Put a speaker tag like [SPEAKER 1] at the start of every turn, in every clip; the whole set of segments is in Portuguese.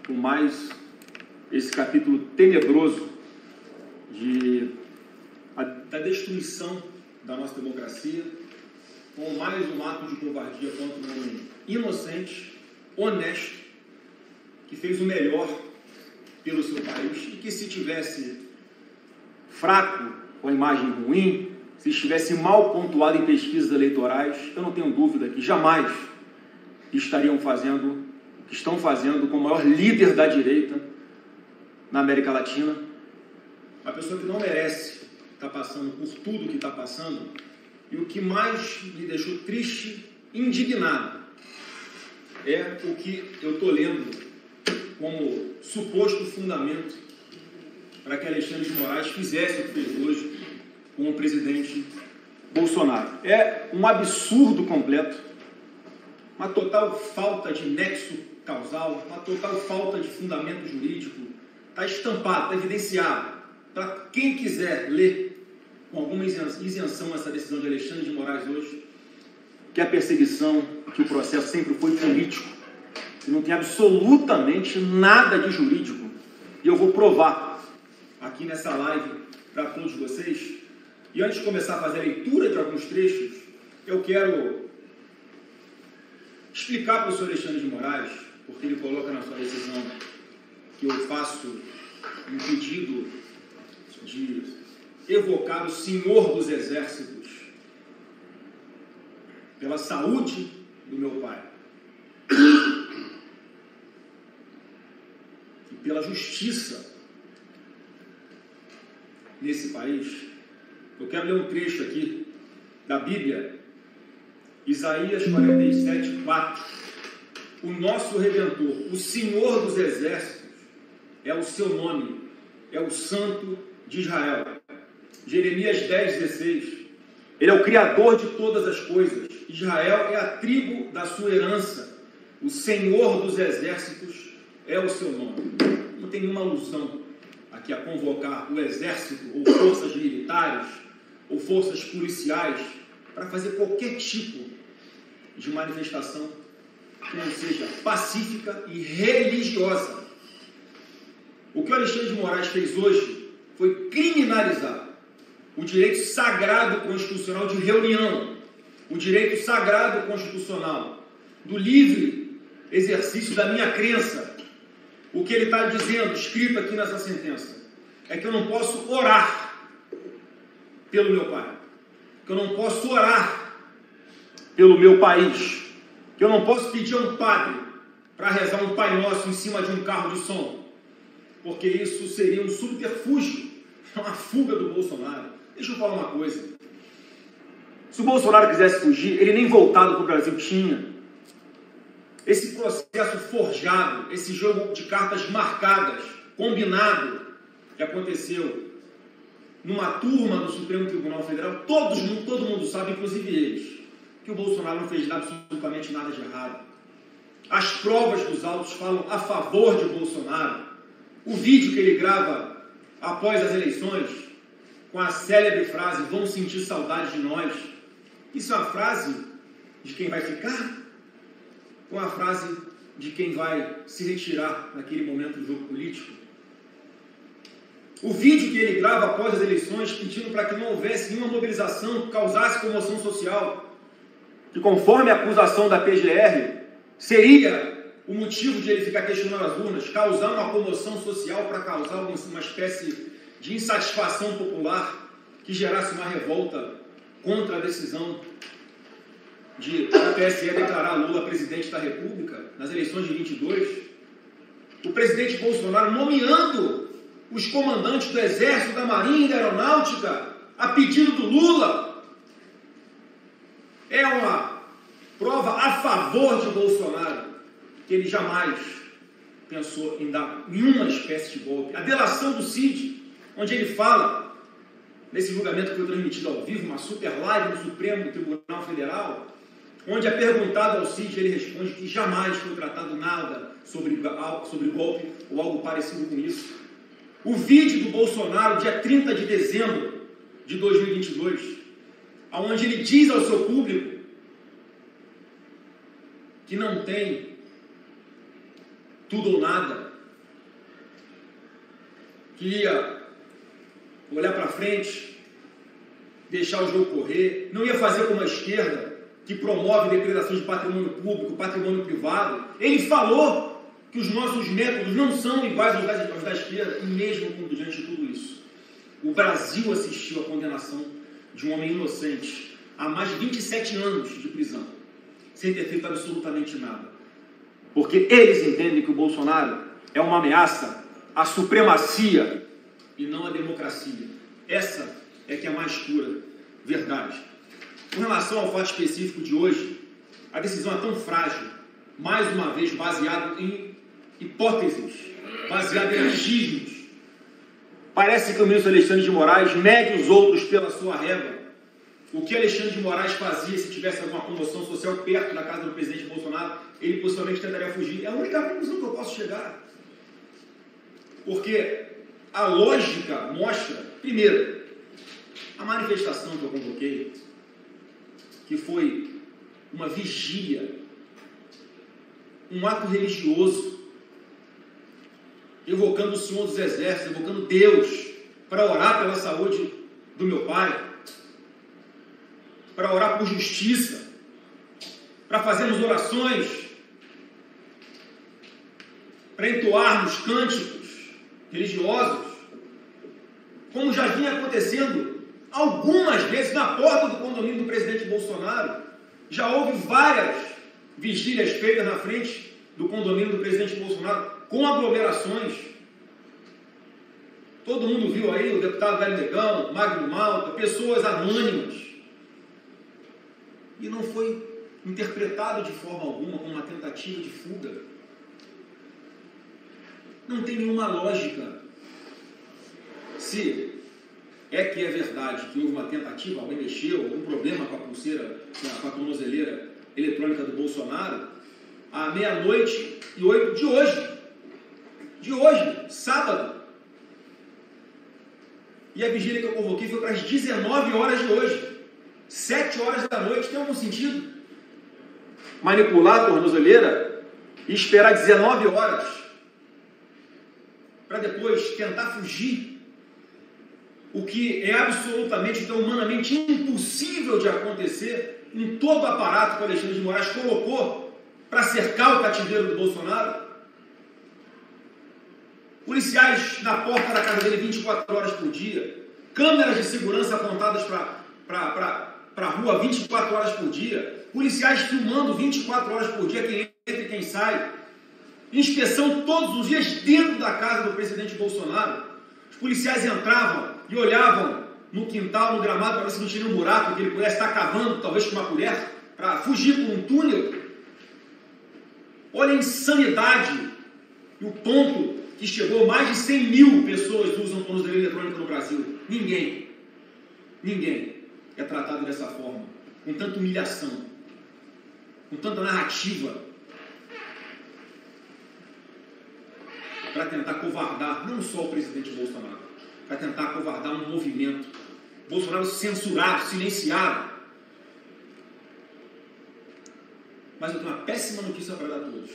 [SPEAKER 1] com mais esse capítulo tenebroso da destruição da nossa democracia, com mais um ato de covardia contra um inocente, honesto, que fez o melhor pelo seu país e que, se tivesse fraco, com a imagem ruim, se estivesse mal pontuado em pesquisas eleitorais, eu não tenho dúvida que jamais estariam fazendo o que estão fazendo com o maior líder da direita na América Latina, uma pessoa que não merece estar passando por tudo que está passando. E o que mais me deixou triste, indignado, é o que eu estou lendo como suposto fundamento para que Alexandre de Moraes fizesse o que fez hoje com o presidente Bolsonaro. É um absurdo completo, uma total falta de nexo causal, uma total falta de fundamento jurídico. Está estampado, está evidenciado. Para quem quiser ler com alguma isenção essa decisão de Alexandre de Moraes hoje, que a perseguição, que o processo sempre foi político, que não tem absolutamente nada de jurídico, e eu vou provar aqui nessa live para todos vocês. E antes de começar a fazer a leitura de alguns trechos, eu quero explicar para o senhor Alexandre de Moraes, porque ele coloca na sua decisão que eu faço um pedido de evocar o Senhor dos Exércitos pela saúde do meu pai e pela justiça nesse país. Eu quero ler um trecho aqui da Bíblia, Isaías 47, 4. O nosso Redentor, o Senhor dos Exércitos, é o seu nome, é o Santo de Israel. Jeremias 10, 16. Ele é o Criador de todas as coisas. Israel é a tribo da sua herança. O Senhor dos Exércitos é o seu nome. Não tem nenhuma alusão aqui a convocar o exército, ou forças militares, ou forças policiais, para fazer qualquer tipo de manifestação que não seja pacífica e religiosa. O que o Alexandre de Moraes fez hoje foi criminalizar o direito sagrado constitucional de reunião, o direito sagrado constitucional do livre exercício da minha crença. O que ele está dizendo, escrito aqui nessa sentença, é que eu não posso orar pelo meu pai, que eu não posso orar pelo meu país, que eu não posso pedir a um padre para rezar um Pai Nosso em cima de um carro de som, porque isso seria um subterfúgio, uma fuga do Bolsonaro. Deixa eu falar uma coisa. Se o Bolsonaro quisesse fugir, ele nem voltado para o Brasil tinha. Esse processo forjado, esse jogo de cartas marcadas, combinado, que aconteceu numa turma do Supremo Tribunal Federal, todo mundo sabe, inclusive eles, que o Bolsonaro não fez absolutamente nada de errado. As provas dos autos falam a favor de Bolsonaro. O vídeo que ele grava após as eleições, com a célebre frase, vão sentir saudade de nós. Isso é uma frase de quem vai ficar? Ou uma frase de quem vai se retirar naquele momento do jogo político? O vídeo que ele grava após as eleições, pedindo para que não houvesse nenhuma mobilização que causasse comoção social, que conforme a acusação da PGR, seria o motivo de ele ficar questionando as urnas, causar uma comoção social para causar uma espécie de insatisfação popular que gerasse uma revolta contra a decisão de a TSE declarar Lula presidente da República nas eleições de 22. O presidente Bolsonaro nomeando os comandantes do Exército, da Marinha e da Aeronáutica a pedido do Lula. É uma prova a favor de Bolsonaro, que ele jamais pensou em dar nenhuma espécie de golpe. A delação do Cid, onde ele fala, nesse julgamento que foi transmitido ao vivo, uma super live no Supremo Tribunal Federal, onde é perguntado ao Cid, ele responde que jamais foi tratado nada sobre golpe ou algo parecido com isso. O vídeo do Bolsonaro, dia 30 de dezembro de 2022, onde ele diz ao seu público que não tem tudo ou nada, que ia olhar para frente, deixar o jogo correr, não ia fazer como a esquerda, que promove depredação de patrimônio público, patrimônio privado. Ele falou que os nossos métodos não são iguais aos da esquerda, e mesmo diante de tudo isso, o Brasil assistiu à condenação de um homem inocente a mais de 27 anos de prisão, sem ter feito absolutamente nada. Porque eles entendem que o Bolsonaro é uma ameaça à supremacia e não à democracia. Essa é que é a mais pura verdade. Com relação ao fato específico de hoje, a decisão é tão frágil, mais uma vez baseado em hipóteses, baseado em achismos. Parece que o ministro Alexandre de Moraes mede os outros pela sua régua. O que Alexandre de Moraes fazia se tivesse alguma comoção social perto da casa do presidente Bolsonaro, ele possivelmente tentaria fugir. É a única conclusão que eu posso chegar. Porque a lógica mostra, primeiro, a manifestação que eu convoquei, que foi uma vigília, um ato religioso, evocando o Senhor dos Exércitos, evocando Deus, para orar pela saúde do meu pai, para orar por justiça, para fazermos orações, para entoarmos cânticos religiosos, como já vinha acontecendo algumas vezes na porta do condomínio do presidente Bolsonaro. Já houve várias vigílias feitas na frente do condomínio do presidente Bolsonaro, com aglomerações. Todo mundo viu aí o deputado Velho Negão, Magno Malta, pessoas anônimas. E não foi interpretado de forma alguma como uma tentativa de fuga. Não tem nenhuma lógica. Se é que é verdade que houve uma tentativa, alguém mexeu, algum problema com a pulseira, com a tornozeleira eletrônica do Bolsonaro, à 00:08 de hoje, sábado. E a vigília que eu convoquei foi para as 19 horas de hoje, 7 horas da noite. Tem algum sentido manipular a tornozeleira e esperar 19 horas para depois tentar fugir? O que é absolutamente, então, humanamente impossível de acontecer em todo o aparato que o Alexandre de Moraes colocou para cercar o cativeiro do Bolsonaro. Policiais na porta da casa dele 24 horas por dia, câmeras de segurança apontadas para a rua 24 horas por dia, policiais filmando 24 horas por dia quem entra e quem sai, inspeção todos os dias dentro da casa do presidente Bolsonaro. Os policiais entravam e olhavam no quintal, no gramado, para ver se não tinha um buraco que ele pudesse estar cavando, talvez com uma colher, para fugir por um túnel. Olha a insanidade e o ponto que chegou. Mais de 100 mil pessoas usam tornozeleira eletrônica no Brasil. Ninguém é tratado dessa forma, com tanta humilhação, com tanta narrativa, para tentar covardar não só o presidente Bolsonaro, para tentar covardar um movimento. Bolsonaro censurado, silenciado. Mas eu tenho uma péssima notícia para dar a todos.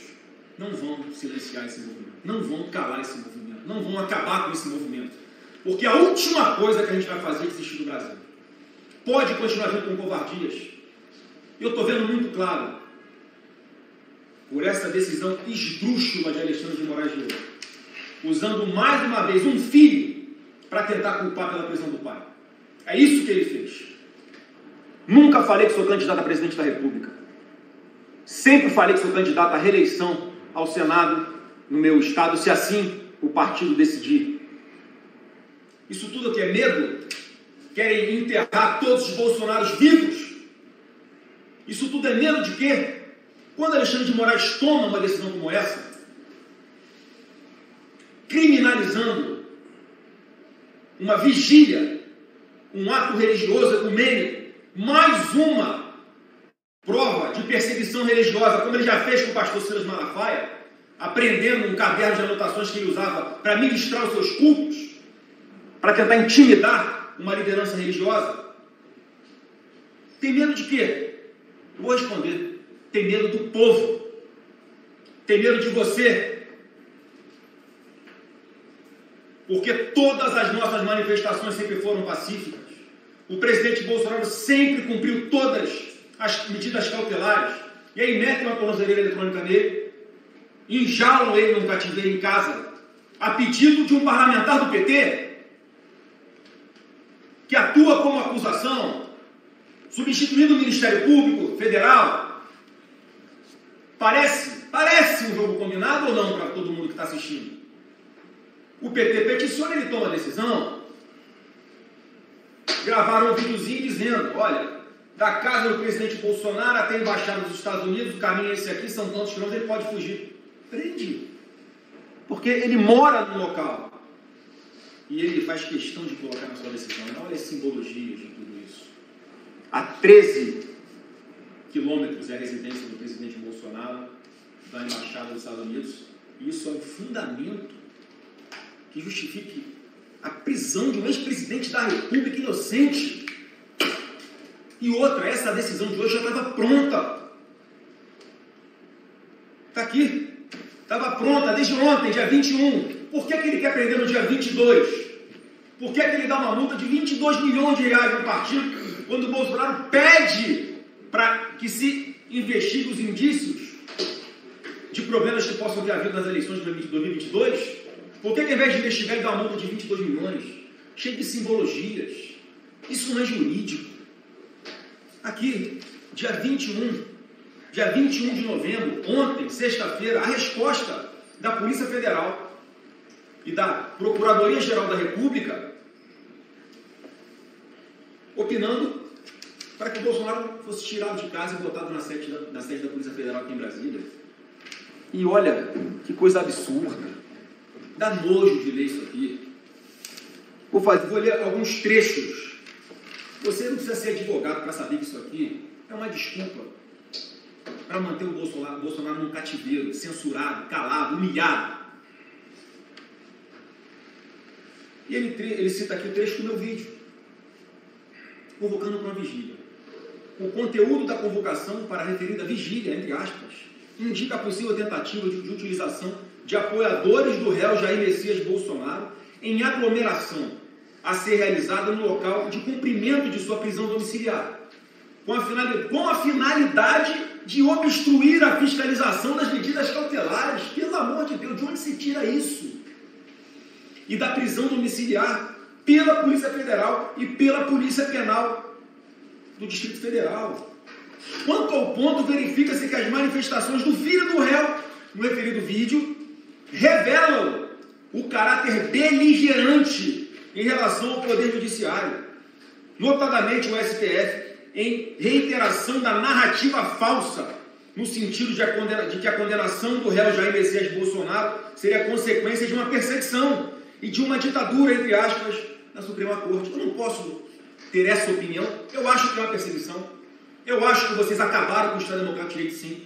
[SPEAKER 1] Não vão silenciar esse movimento, não vão calar esse movimento, não vão acabar com esse movimento. Porque a última coisa que a gente vai fazer é desistir do Brasil. Pode continuar vindo com covardias. Eu estou vendo muito claro, por essa decisão esdrúxula de Alexandre de Moraes de hoje, usando mais uma vez um filho para tentar culpar pela prisão do pai. É isso que ele fez. Nunca falei que sou candidato a presidente da República. Sempre falei que sou candidato à reeleição ao Senado no meu estado, se assim o partido decidir. Isso tudo aqui é medo? Querem enterrar todos os Bolsonaros vivos? Isso tudo é medo de quê? Quando Alexandre de Moraes toma uma decisão como essa, criminalizando uma vigília, um ato religioso ecumênico, mais uma prova de perseguição religiosa, como ele já fez com o pastor Silas Malafaia, apreendendo um caderno de anotações que ele usava para ministrar os seus cultos, para tentar intimidar uma liderança religiosa. Tem medo de quê? Vou responder. Tem medo do povo. Tem medo de você. porque todas as nossas manifestações sempre foram pacíficas. O presidente Bolsonaro sempre cumpriu todas as medidas cautelares. E aí metem uma tornozeleira eletrônica nele, enjaulam ele num cativeiro em casa, a pedido de um parlamentar do PT, que atua como acusação, substituindo o Ministério Público Federal. Parece um jogo combinado ou não para todo mundo que está assistindo? O PT peticiona, ele toma a decisão. Gravaram um videozinho dizendo, olha, da casa do presidente Bolsonaro até a embaixada dos Estados Unidos, o caminho é esse aqui, são tantos quilômetros, ele pode fugir. Prende. Porque ele mora no local. E ele faz questão de colocar na sua decisão. Olha as simbologias de tudo isso. A 13 quilômetros é a residência do presidente Bolsonaro, da embaixada dos Estados Unidos. E isso é um fundamento que justifique a prisão de um ex-presidente da República inocente. E outra, essa decisão de hoje já estava pronta. Está aqui. Estava pronta desde ontem, dia 21. Por que ele quer prender no dia 22? Por que ele dá uma multa de 22 milhões de reais no partido, quando o Bolsonaro pede para que se investigue os indícios de problemas que possam ter havido nas eleições de 2022? Por que ao invés de investigar, ele dá uma multa de 22 milhões? Cheio de simbologias. Isso não é jurídico. Aqui, dia 21 de novembro, ontem, sexta-feira, a resposta da Polícia Federal e da Procuradoria-Geral da República opinando para que o Bolsonaro fosse tirado de casa e botado na sede da Polícia Federal aqui em Brasília. E olha, que coisa absurda. Dá nojo de ler isso aqui. Vou ler alguns trechos. Você não precisa ser advogado para saber que isso aqui é uma desculpa para manter o Bolsonaro num cativeiro, censurado, calado, humilhado. E ele cita aqui o trecho do meu vídeo, convocando para uma vigília. O conteúdo da convocação para a referida vigília, entre aspas, indica a possível tentativa de utilização de apoiadores do réu Jair Messias Bolsonaro em aglomeração a ser realizada no local de cumprimento de sua prisão domiciliar, com a finalidade de obstruir a fiscalização das medidas cautelares. Pelo amor de Deus, de onde se tira isso? E da prisão domiciliar pela Polícia Federal e pela Polícia Penal do Distrito Federal. Quanto ao ponto, verifica-se que as manifestações do filho do réu, no referido vídeo, revelam o caráter beligerante em relação ao Poder Judiciário, notadamente o STF, em reiteração da narrativa falsa, no sentido de que a condenação do réu Jair Messias Bolsonaro seria consequência de uma perseguição e de uma ditadura, entre aspas, na Suprema Corte. Eu não posso ter essa opinião. Eu acho que é uma perseguição. Eu acho que vocês acabaram com o Estado Democrático de Direito, sim.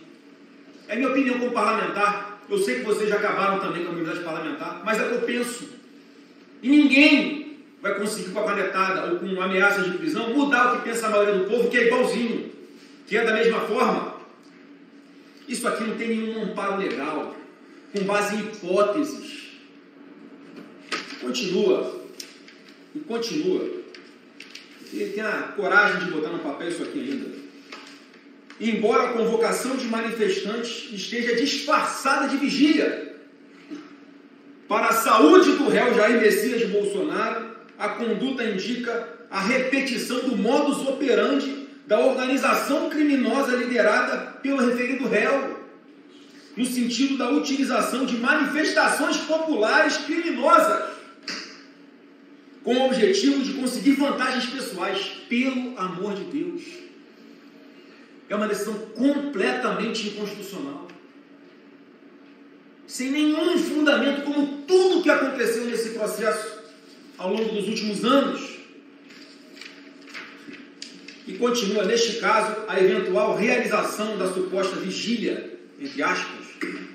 [SPEAKER 1] É minha opinião como parlamentar. Eu sei que vocês já acabaram também com a imunidade parlamentar, mas é o que eu penso. E ninguém vai conseguir, com a canetada ou com ameaças de prisão, mudar o que pensa a maioria do povo, que é igualzinho, que é da mesma forma. Isso aqui não tem nenhum amparo legal, com base em hipóteses. Continua. Ele tem a coragem de botar no papel isso aqui ainda. Embora a convocação de manifestantes esteja disfarçada de vigília, para a saúde do réu Jair Messias Bolsonaro, a conduta indica a repetição do modus operandi da organização criminosa liderada pelo referido réu, no sentido da utilização de manifestações populares criminosas, com o objetivo de conseguir vantagens pessoais. Pelo amor de Deus. É uma decisão completamente inconstitucional. Sem nenhum fundamento, como tudo que aconteceu nesse processo ao longo dos últimos anos. E continua, neste caso, a eventual realização da suposta vigília, entre aspas,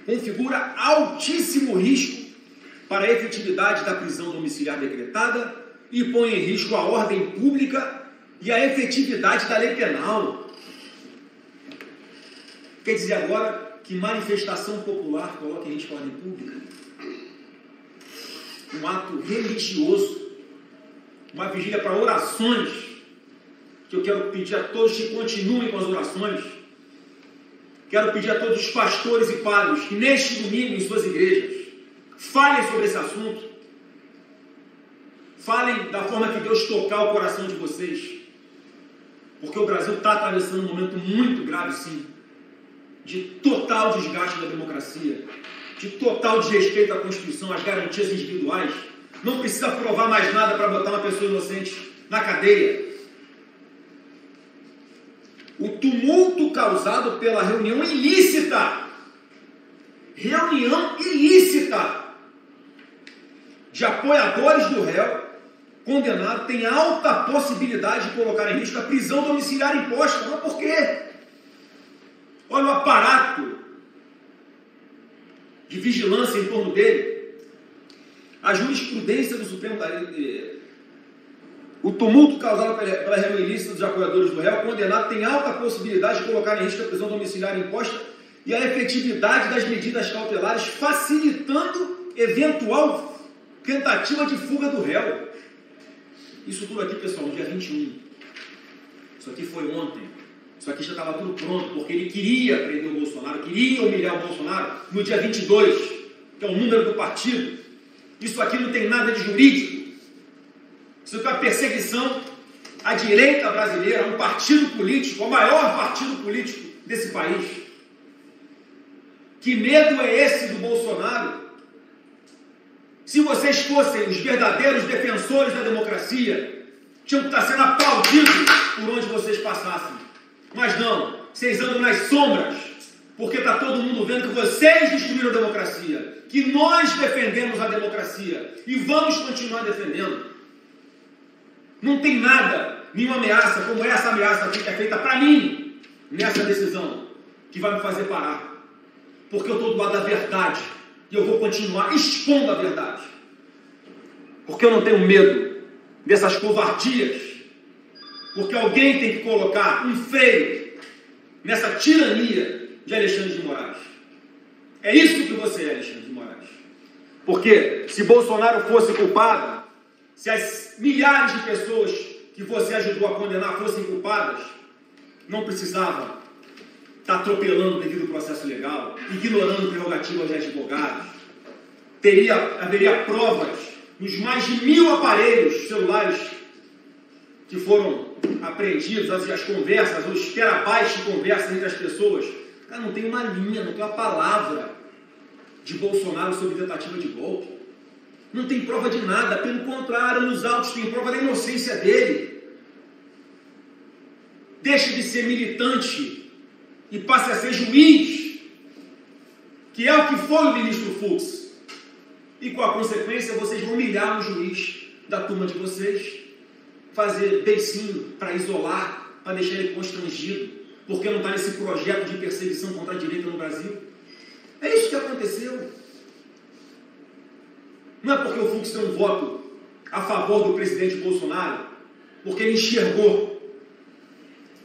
[SPEAKER 1] configura altíssimo risco para a efetividade da prisão domiciliar decretada e põe em risco a ordem pública e a efetividade da lei penal. Quer dizer agora que manifestação popular coloca em risco a ordem pública? um ato religioso, uma vigília para orações, que eu quero pedir a todos que continuem com as orações. Quero pedir a todos os pastores e padres que neste domingo em suas igrejas falem sobre esse assunto, falem da forma que Deus tocar o coração de vocês, porque o Brasil está atravessando um momento muito grave, sim, de total desgaste da democracia, de total desrespeito à Constituição, às garantias individuais. Não precisa provar mais nada para botar uma pessoa inocente na cadeia. O tumulto causado pela reunião ilícita de apoiadores do réu condenado tem alta possibilidade de colocar em risco a prisão domiciliar imposta. Mas por quê? Olha o aparato de vigilância em torno dele. A jurisprudência do Supremo o tumulto causado pela reunião ilícita dos apoiadores do réu condenado tem alta possibilidade de colocar em risco a prisão domiciliar imposta e a efetividade das medidas cautelares, facilitando eventual tentativa de fuga do réu. Isso tudo aqui, pessoal, no dia 21. Isso aqui foi ontem. Isso aqui já estava tudo pronto, porque ele queria prender o Bolsonaro, queria humilhar o Bolsonaro no dia 22, que é o número do partido. Isso aqui não tem nada de jurídico. Isso aqui é uma perseguição à direita brasileira, a um partido político, o maior partido político desse país. Que medo é esse do Bolsonaro? Se vocês fossem os verdadeiros defensores da democracia, tinham que estar sendo aplaudidos por onde vocês passassem. Mas não, vocês andam nas sombras, porque está todo mundo vendo que vocês destruíram a democracia, que nós defendemos a democracia e vamos continuar defendendo. Não tem nada, nenhuma ameaça, como essa ameaça aqui que é feita para mim, nessa decisão, que vai me fazer parar. Porque eu estou do lado da verdade e eu vou continuar expondo a verdade. Porque eu não tenho medo dessas covardias. Porque alguém tem que colocar um freio nessa tirania de Alexandre de Moraes. É isso que você é, Alexandre de Moraes. Porque se Bolsonaro fosse culpado, se as milhares de pessoas que você ajudou a condenar fossem culpadas, não precisava estar atropelando devido ao processo legal, ignorando prerrogativas de advogados. Haveria provas nos mais de 1000 aparelhos celulares que foram apreendidos, as conversas, os terabytes de conversas entre as pessoas. Cara, não tem uma linha, não tem uma palavra de Bolsonaro sobre tentativa de golpe. Não tem prova de nada, pelo contrário, nos autos tem prova da inocência dele. Deixe de ser militante e passe a ser juiz, que é o que foi o ministro Fux. E com a consequência, vocês vão humilhar o juiz da turma de vocês, fazer beicinho para isolar, para deixar ele constrangido, porque não está nesse projeto de perseguição contra a direita no Brasil. É isso que aconteceu. Não é porque o Fux tem um voto a favor do presidente Bolsonaro, porque ele enxergou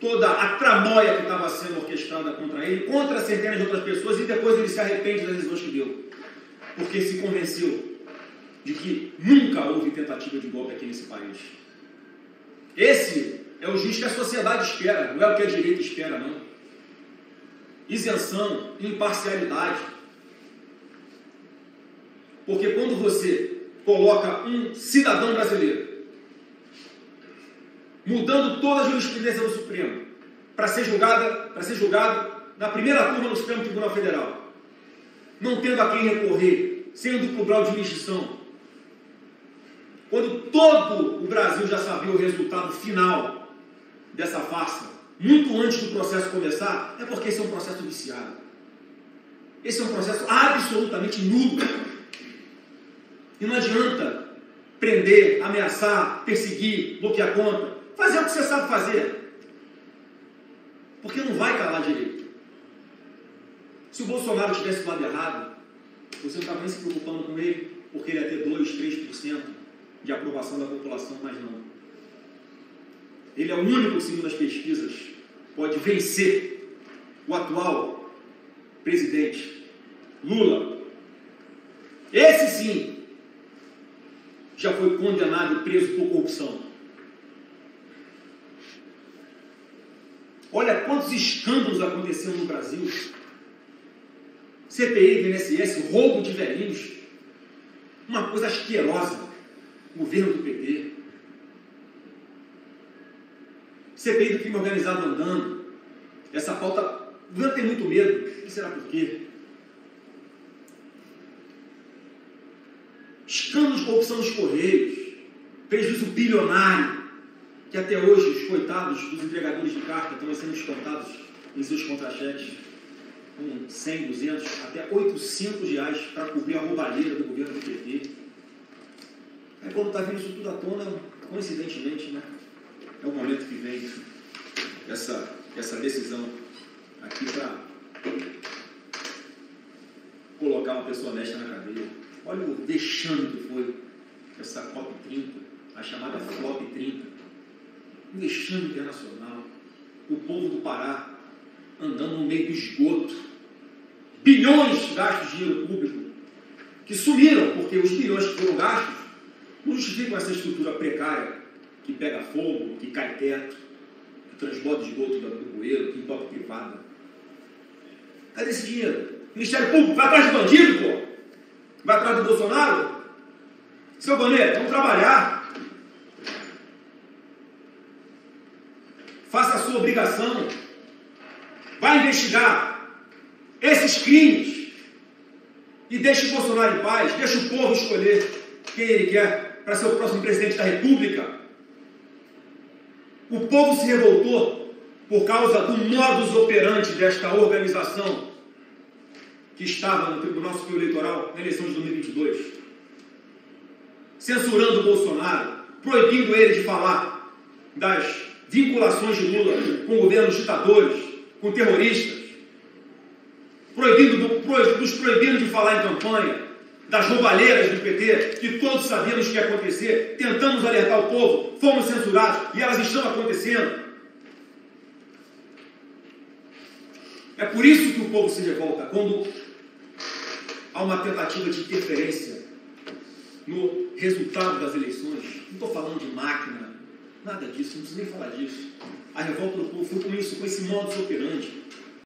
[SPEAKER 1] toda a tramóia que estava sendo orquestrada contra ele, contra centenas de outras pessoas, e depois ele se arrepende das decisões que deu, porque se convenceu de que nunca houve tentativa de golpe aqui nesse país. Esse é o juiz que a sociedade espera, não é o que a direita espera, não. Isenção, imparcialidade. Porque quando você coloca um cidadão brasileiro mudando toda a jurisprudência do Supremo para ser julgado na primeira turma do Supremo Tribunal Federal, não tendo a quem recorrer, sendo duplo grau de jurisdição, quando todo o Brasil já sabia o resultado final dessa farsa, muito antes do processo começar, é porque esse é um processo viciado. Esse é um processo absolutamente nulo. E não adianta prender, ameaçar, perseguir, bloquear conta. Fazer o que você sabe fazer. Porque não vai calar direito. Se o Bolsonaro estivesse do lado errado, você não estava nem se preocupando com ele, porque ele ia ter 2, 3% de aprovação da população, mas não. Ele é o único que, segundo as pesquisas, pode vencer o atual presidente Lula. Esse sim já foi condenado e preso por corrupção. Olha quantos escândalos aconteceram no Brasil. CPI do INSS, roubo de velhinhos. Uma coisa asquerosa. Governo do PT. CPI do crime organizado andando. Essa pauta, o governo tem muito medo. Não será por quê? Escândalos de corrupção nos Correios. Prejuízo bilionário. Que até hoje os coitados dos entregadores de carta estão sendo descontados em seus contra-cheques com 100, 200, até 800 reais para cobrir a roubalheira do governo do PT. Aí quando está vindo isso tudo à tona, coincidentemente, né, é o momento que vem essa decisão aqui para colocar uma pessoa honesta na cadeia. Olha o vexame que foi essa COP30, a chamada FLOP 30. Um vexame internacional. O povo do Pará andando no meio do esgoto. Bilhões gastos de dinheiro público que sumiram, porque os bilhões que foram gastos não justificam essa estrutura precária que pega fogo, que cai teto, que transborda esgoto do bueiro, que entope privada. Cadê esse dinheiro? O Ministério Público vai atrás de bandido, pô? Vai atrás do Bolsonaro? Seu Boneto, vamos trabalhar. Faça a sua obrigação. Vai investigar esses crimes e deixe o Bolsonaro em paz. Deixe o povo escolher quem ele quer para ser o próximo presidente da República. O povo se revoltou por causa do modus operandi desta organização que estava no Tribunal Superior Eleitoral na eleição de 2022, censurando o Bolsonaro, proibindo ele de falar das vinculações de Lula com governos ditadores, com terroristas, nos proibindo de falar em campanha, das roubalheiras do PT, que todos sabíamos que ia acontecer, tentamos alertar o povo, fomos censurados e elas estão acontecendo. É por isso que o povo se revolta, quando há uma tentativa de interferência no resultado das eleições. Não estou falando de máquina, nada disso, não preciso nem falar disso. A revolta do povo foi com isso, com esse modus operandi.